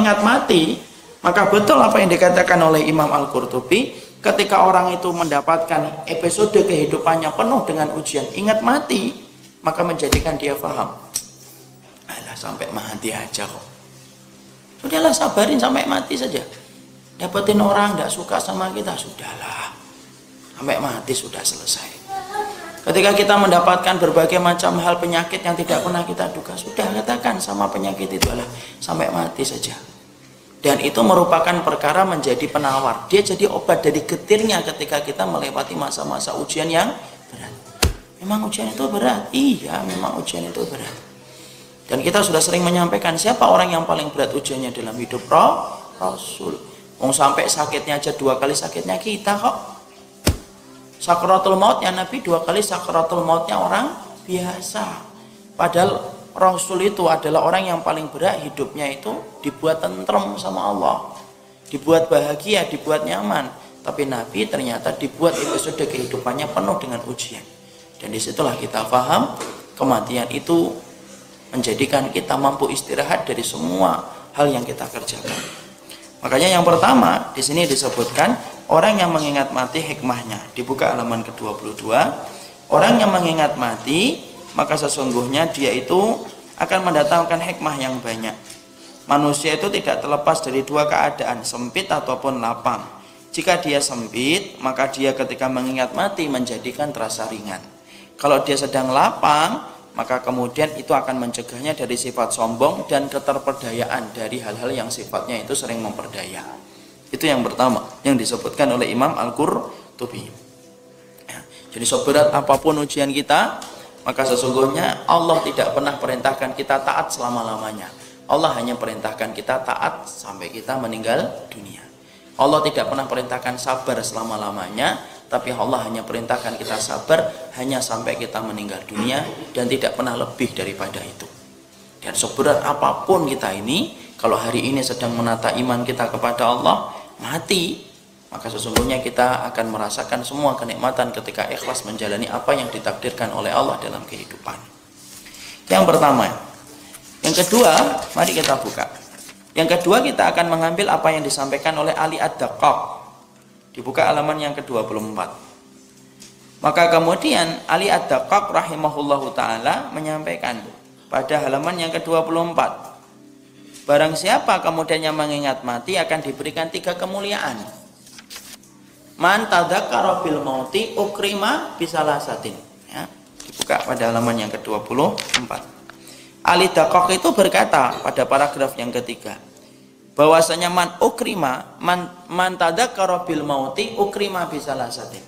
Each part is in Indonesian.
mengingat mati, maka betul apa yang dikatakan oleh Imam Al-Qurtubi, ketika orang itu mendapatkan episode kehidupannya penuh dengan ujian, ingat mati, maka menjadikan dia paham, alah sampai mati aja kok, sudahlah sabarin sampai mati saja. Dapetin orang tidak suka sama kita, sudahlah sampai mati sudah selesai. Ketika kita mendapatkan berbagai macam hal penyakit yang tidak pernah kita duga, sudah katakan sama penyakit itu adalah sampai mati saja. Dan itu merupakan perkara menjadi penawar. Dia jadi obat dari getirnya ketika kita melewati masa-masa ujian yang berat. Memang ujian itu berat? Iya, memang ujian itu berat. Dan kita sudah sering menyampaikan, siapa orang yang paling berat ujiannya dalam hidup? Rasul. Sampai sakitnya aja 2 kali sakitnya kita kok. Sakratul mautnya Nabi 2 kali, sakratul mautnya orang biasa. Padahal Rasul itu adalah orang yang paling berat hidupnya itu dibuat tentrem sama Allah, dibuat bahagia, dibuat nyaman. Tapi Nabi ternyata dibuat episode kehidupannya penuh dengan ujian. Dan disitulah kita paham kematian itu menjadikan kita mampu istirahat dari semua hal yang kita kerjakan. Makanya yang pertama di sini disebutkan orang yang mengingat mati hikmahnya. Dibuka halaman ke-22. Orang yang mengingat mati, maka sesungguhnya dia itu akan mendatangkan hikmah yang banyak. Manusia itu tidak terlepas dari 2 keadaan, sempit ataupun lapang. Jika dia sempit, maka dia ketika mengingat mati menjadikan terasa ringan. Kalau dia sedang lapang, maka kemudian itu akan mencegahnya dari sifat sombong dan keterperdayaan dari hal-hal yang sifatnya itu sering memperdaya. Itu yang pertama yang disebutkan oleh Imam Al-Qurtubi. Jadi seberat apapun ujian kita, maka sesungguhnya Allah tidak pernah perintahkan kita taat selama-lamanya. Allah hanya perintahkan kita taat sampai kita meninggal dunia. Allah tidak pernah perintahkan sabar selama-lamanya, tapi Allah hanya perintahkan kita sabar hanya sampai kita meninggal dunia dan tidak pernah lebih daripada itu. Dan seberat apapun kita ini, kalau hari ini sedang menata iman kita kepada Allah, mati, maka sesungguhnya kita akan merasakan semua kenikmatan ketika ikhlas menjalani apa yang ditakdirkan oleh Allah dalam kehidupan. Yang pertama. Yang kedua, mari kita buka. Yang kedua, kita akan mengambil apa yang disampaikan oleh Ali Ad-Daqqaq. Dibuka halaman yang ke-24. Maka kemudian Ali Ad-Daqqaq rahimahullahu ta'ala menyampaikan pada halaman yang ke-24, barang siapa kemudian yang mengingat mati akan diberikan 3 kemuliaan. Man tadzakkara bil mauti ukrima bisalasatin. Ya, dibuka pada halaman yang ke-24. Ali Daqqaq itu berkata pada paragraf yang ketiga, bahwasanya man ukrima, man tadzakkara bil mauti ukrima bisalasatin.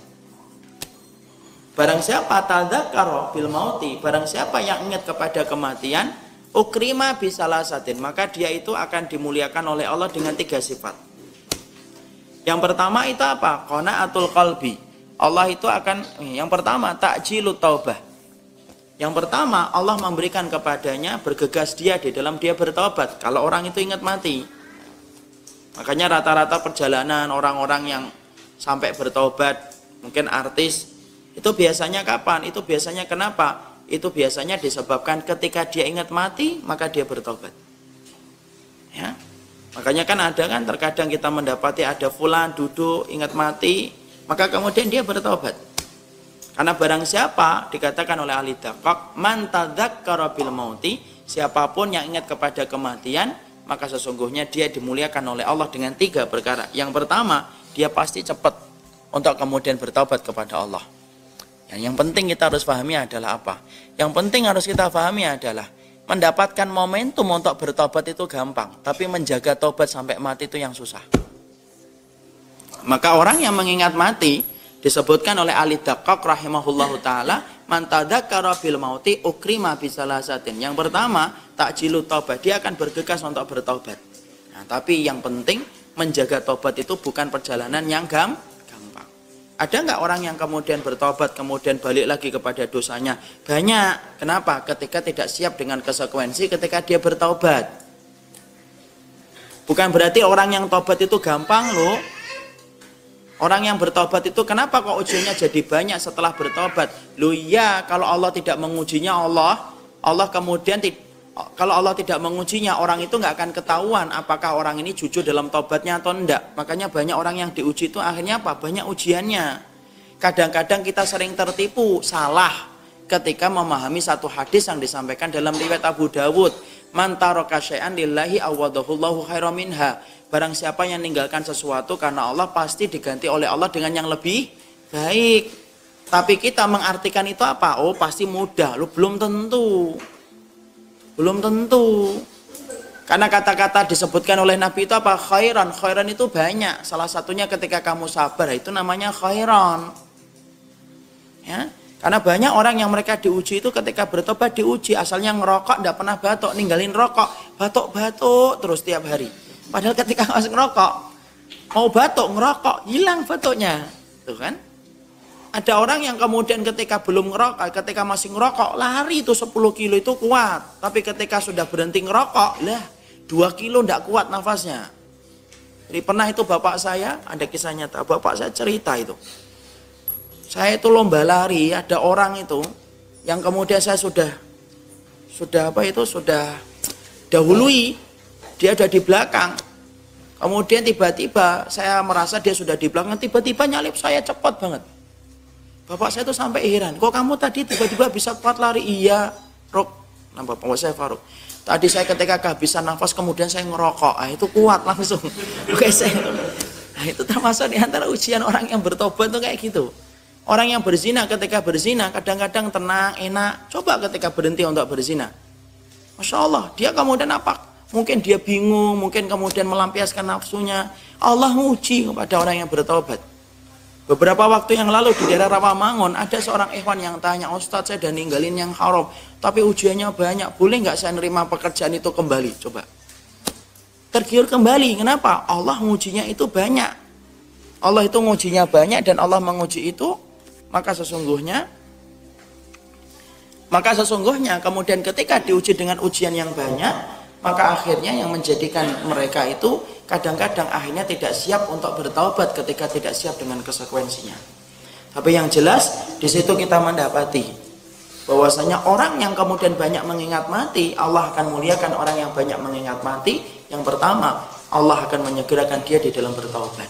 Barang siapa tadzakkara bil mauti, barang siapa yang ingat kepada kematian, ukrima bisalasatin, maka dia itu akan dimuliakan oleh Allah dengan 3 sifat. Yang pertama itu apa? Qanaatul qalbi. Allah itu akan, yang pertama ta'jilut taubah. Yang pertama, Allah memberikan kepadanya bergegas dia di dalam dia bertobat kalau orang itu ingat mati. Makanya rata-rata perjalanan orang-orang yang sampai bertobat, mungkin artis, itu biasanya kapan? Itu biasanya kenapa? Itu biasanya disebabkan ketika dia ingat mati, maka dia bertobat. Ya. Makanya kan ada kan terkadang kita mendapati ada fulan duduk ingat mati, maka kemudian dia bertobat. Karena barang siapa dikatakan oleh ahli Daqqaq, man tadzakkara bil mauti, siapapun yang ingat kepada kematian, maka sesungguhnya dia dimuliakan oleh Allah dengan 3 perkara. Yang pertama, dia pasti cepat untuk kemudian bertobat kepada Allah. Yang penting kita harus pahami adalah apa? Yang penting harus kita pahami adalah mendapatkan momentum untuk bertobat itu gampang, tapi menjaga tobat sampai mati itu yang susah. Maka orang yang mengingat mati disebutkan oleh Ali Daqqaq rahimahullahu ta'ala, man tadzakkara bil mauti ukrima bisalasatin. Yang pertama, ta'jilut taubah, dia akan bergegas untuk bertobat. Nah, tapi yang penting menjaga tobat itu bukan perjalanan yang gampang. Ada nggak orang yang kemudian bertobat kemudian balik lagi kepada dosanya? Banyak. Kenapa? Ketika tidak siap dengan konsekuensi ketika dia bertobat. Bukan berarti orang yang tobat itu gampang loh. Orang yang bertobat itu kenapa kok ujiannya jadi banyak setelah bertobat? Loh iya, kalau Allah tidak mengujinya Allah kemudian Kalau Allah tidak mengujinya, orang itu nggak akan ketahuan apakah orang ini jujur dalam taubatnya atau enggak. Makanya banyak orang yang diuji itu akhirnya apa? Banyak ujiannya. Kadang-kadang kita sering tertipu, salah ketika memahami satu hadis yang disampaikan dalam riwayat Abu Dawud. Man taraka syai'an lillahi awadahullahu khairan minha. Barang siapa yang meninggalkan sesuatu karena Allah, pasti diganti oleh Allah dengan yang lebih baik. Tapi kita mengartikan itu apa? Oh, pasti mudah. Lu belum tentu. Belum tentu. Karena kata-kata disebutkan oleh Nabi itu apa? Khairan. Khairan itu banyak. Salah satunya ketika kamu sabar, itu namanya khairan. Ya. Karena banyak orang yang mereka diuji itu ketika bertobat diuji. Asalnya ngerokok, tidak pernah batuk. Ninggalin rokok, batuk-batuk terus tiap hari. Padahal ketika masih ngerokok, mau batuk, ngerokok, hilang batuknya. Tuh kan? Ada orang yang kemudian ketika belum ngerokok, ketika masih ngerokok, lari itu 10 kilo itu kuat. Tapi ketika sudah berhenti ngerokok, lah 2 kilo tidak kuat nafasnya. Jadi pernah itu bapak saya, ada kisah nyata, bapak saya cerita itu. Saya itu lomba lari, ada orang itu, yang kemudian saya sudah dahului, dia ada di belakang. Kemudian tiba-tiba saya merasa dia sudah di belakang, tiba-tiba nyalip saya cepat banget. Bapak saya tuh sampai heran, kok kamu tadi tiba-tiba bisa kuat lari? Iya, Ruk, nama bapak saya Faruk. Tadi saya ketika kehabisan nafas kemudian saya ngerokok, itu kuat langsung. Oke saya, itu termasuk di antara ujian orang yang bertobat tuh kayak gitu. Orang yang berzina ketika berzina kadang-kadang tenang, enak. Coba ketika berhenti untuk berzina, Masya Allah, dia kemudian apa? Mungkin dia bingung, mungkin kemudian melampiaskan nafsunya. Allah nguji kepada orang yang bertobat. Beberapa waktu yang lalu di daerah Rawamangun ada seorang ikhwan yang tanya, Ustadz saya udah ninggalin yang haram, tapi ujiannya banyak, boleh nggak saya nerima pekerjaan itu kembali? Coba. Tergiur kembali, kenapa? Allah ngujinya itu banyak. Allah itu ngujinya banyak dan Allah menguji itu, maka sesungguhnya kemudian ketika diuji dengan ujian yang banyak, maka akhirnya yang menjadikan mereka itu kadang-kadang akhirnya tidak siap untuk bertaubat ketika tidak siap dengan konsekuensinya. Tapi yang jelas di situ kita mendapati bahwasanya orang yang kemudian banyak mengingat mati, Allah akan muliakan orang yang banyak mengingat mati. Yang pertama, Allah akan menyegerakan dia di dalam bertaubat.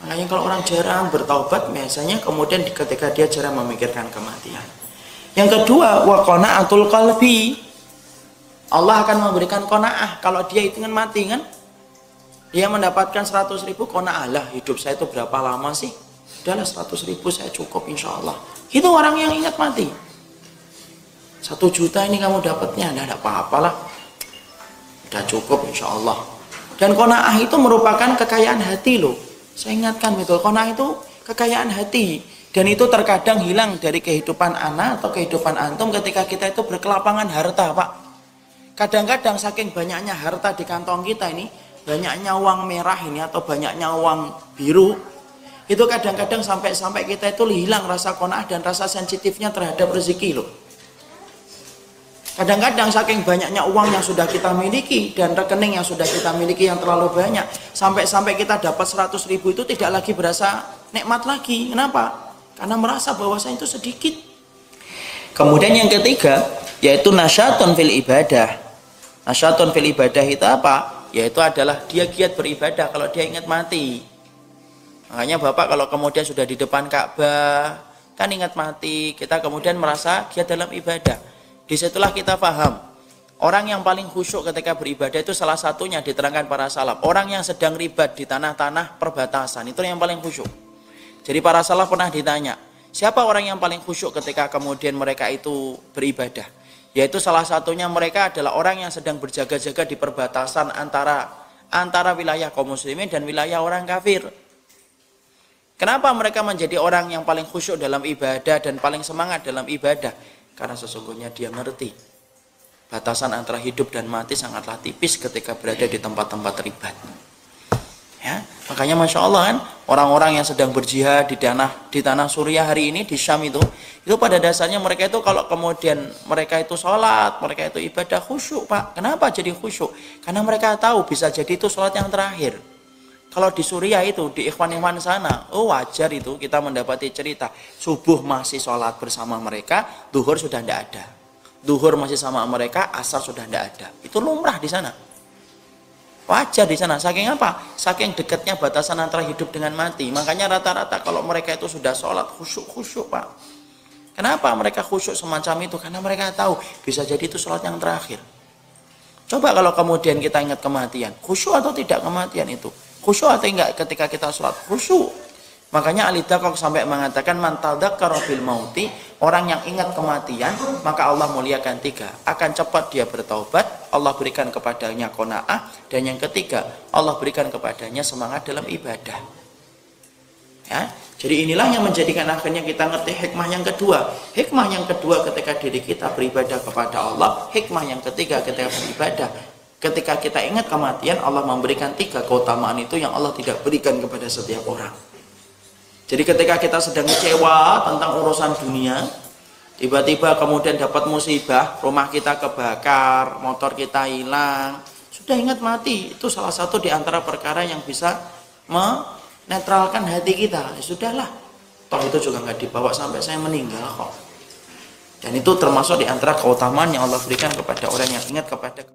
Makanya kalau orang jarang bertaubat, biasanya kemudian ketika dia jarang memikirkan kematian. Yang kedua, wa qana'atul qalbi. Allah akan memberikan qanaah kalau dia ingin mati kan. Dia mendapatkan 100.000 qanaah, lah hidup saya itu berapa lama sih? Udahlah 100.000 saya cukup insya Allah. Itu orang yang ingat mati. 1 juta ini kamu dapatnya, tidak ada apa-apalah. Udah cukup insya Allah. Dan qanaah itu merupakan kekayaan hati loh. Saya ingatkan betul, qanaah itu kekayaan hati. Dan itu terkadang hilang dari kehidupan anak atau kehidupan antum ketika kita itu berkelapangan harta, Pak. Kadang-kadang saking banyaknya harta di kantong kita ini, banyaknya uang merah ini atau banyaknya uang biru, itu kadang-kadang sampai kita itu hilang rasa qanaah dan rasa sensitifnya terhadap rezeki loh. Kadang-kadang saking banyaknya uang yang sudah kita miliki dan rekening yang sudah kita miliki yang terlalu banyak, sampai kita dapat 100.000 itu tidak lagi berasa nikmat lagi. Kenapa? Karena merasa bahwasanya itu sedikit. Kemudian yang ketiga, yaitu nasyatun fil ibadah. Nasyatun fil ibadah itu apa? Yaitu adalah dia giat beribadah kalau dia ingat mati. Makanya Bapak kalau kemudian sudah di depan Ka'bah, kan ingat mati, kita kemudian merasa giat dalam ibadah. Disitulah kita paham. Orang yang paling khusyuk ketika beribadah itu salah satunya diterangkan para salaf. Orang yang sedang ribat di tanah-tanah perbatasan, itu yang paling khusyuk. Jadi para salaf pernah ditanya, siapa orang yang paling khusyuk ketika kemudian mereka itu beribadah? Yaitu salah satunya mereka adalah orang yang sedang berjaga-jaga di perbatasan antara wilayah kaum muslimin dan wilayah orang kafir. Kenapa mereka menjadi orang yang paling khusyuk dalam ibadah dan paling semangat dalam ibadah? Karena sesungguhnya dia ngerti batasan antara hidup dan mati sangatlah tipis ketika berada di tempat-tempat ribat. Ya, makanya Masya Allah kan, orang-orang yang sedang berjihad di tanah Suriah hari ini, di Syam itu pada dasarnya mereka itu kalau kemudian mereka itu sholat, mereka itu ibadah khusyuk, Pak. Kenapa jadi khusyuk? Karena mereka tahu bisa jadi itu sholat yang terakhir. Kalau di Suriah itu, di ikhwan-ikhwan sana, wajar itu kita mendapati cerita, subuh masih sholat bersama mereka, duhur sudah tidak ada. Duhur masih sama mereka, asar sudah tidak ada. Itu lumrah di sana. Wajar di sana. Saking apa? Saking dekatnya batasan antara hidup dengan mati. Makanya rata-rata kalau mereka itu sudah sholat khusyuk Pak. Kenapa mereka khusyuk semacam itu? Karena mereka tahu bisa jadi itu sholat yang terakhir. Coba kalau kemudian kita ingat kematian, khusyuk atau tidak kematian itu? Khusyuk atau enggak ketika kita sholat? Khusyuk. Makanya Ali Daqqaq sampai mengatakan man tadzakkara bil mauti, orang yang ingat kematian maka Allah muliakan 3. Akan cepat dia bertaubat, Allah berikan kepadanya qanaah, dan yang ketiga Allah berikan kepadanya semangat dalam ibadah. Ya, jadi inilah yang menjadikan akhirnya kita ngerti hikmah yang kedua. Hikmah yang kedua ketika diri kita beribadah kepada Allah, hikmah yang ketiga ketika beribadah. Ketika kita ingat kematian, Allah memberikan 3 keutamaan itu yang Allah tidak berikan kepada setiap orang. Jadi ketika kita sedang kecewa tentang urusan dunia, tiba-tiba kemudian dapat musibah, rumah kita kebakar, motor kita hilang, sudah ingat mati. Itu salah satu di antara perkara yang bisa menetralkan hati kita. Ya sudahlah, toh itu juga nggak dibawa sampai saya meninggal kok. Dan itu termasuk di antara keutamaan yang Allah berikan kepada orang yang ingat kepada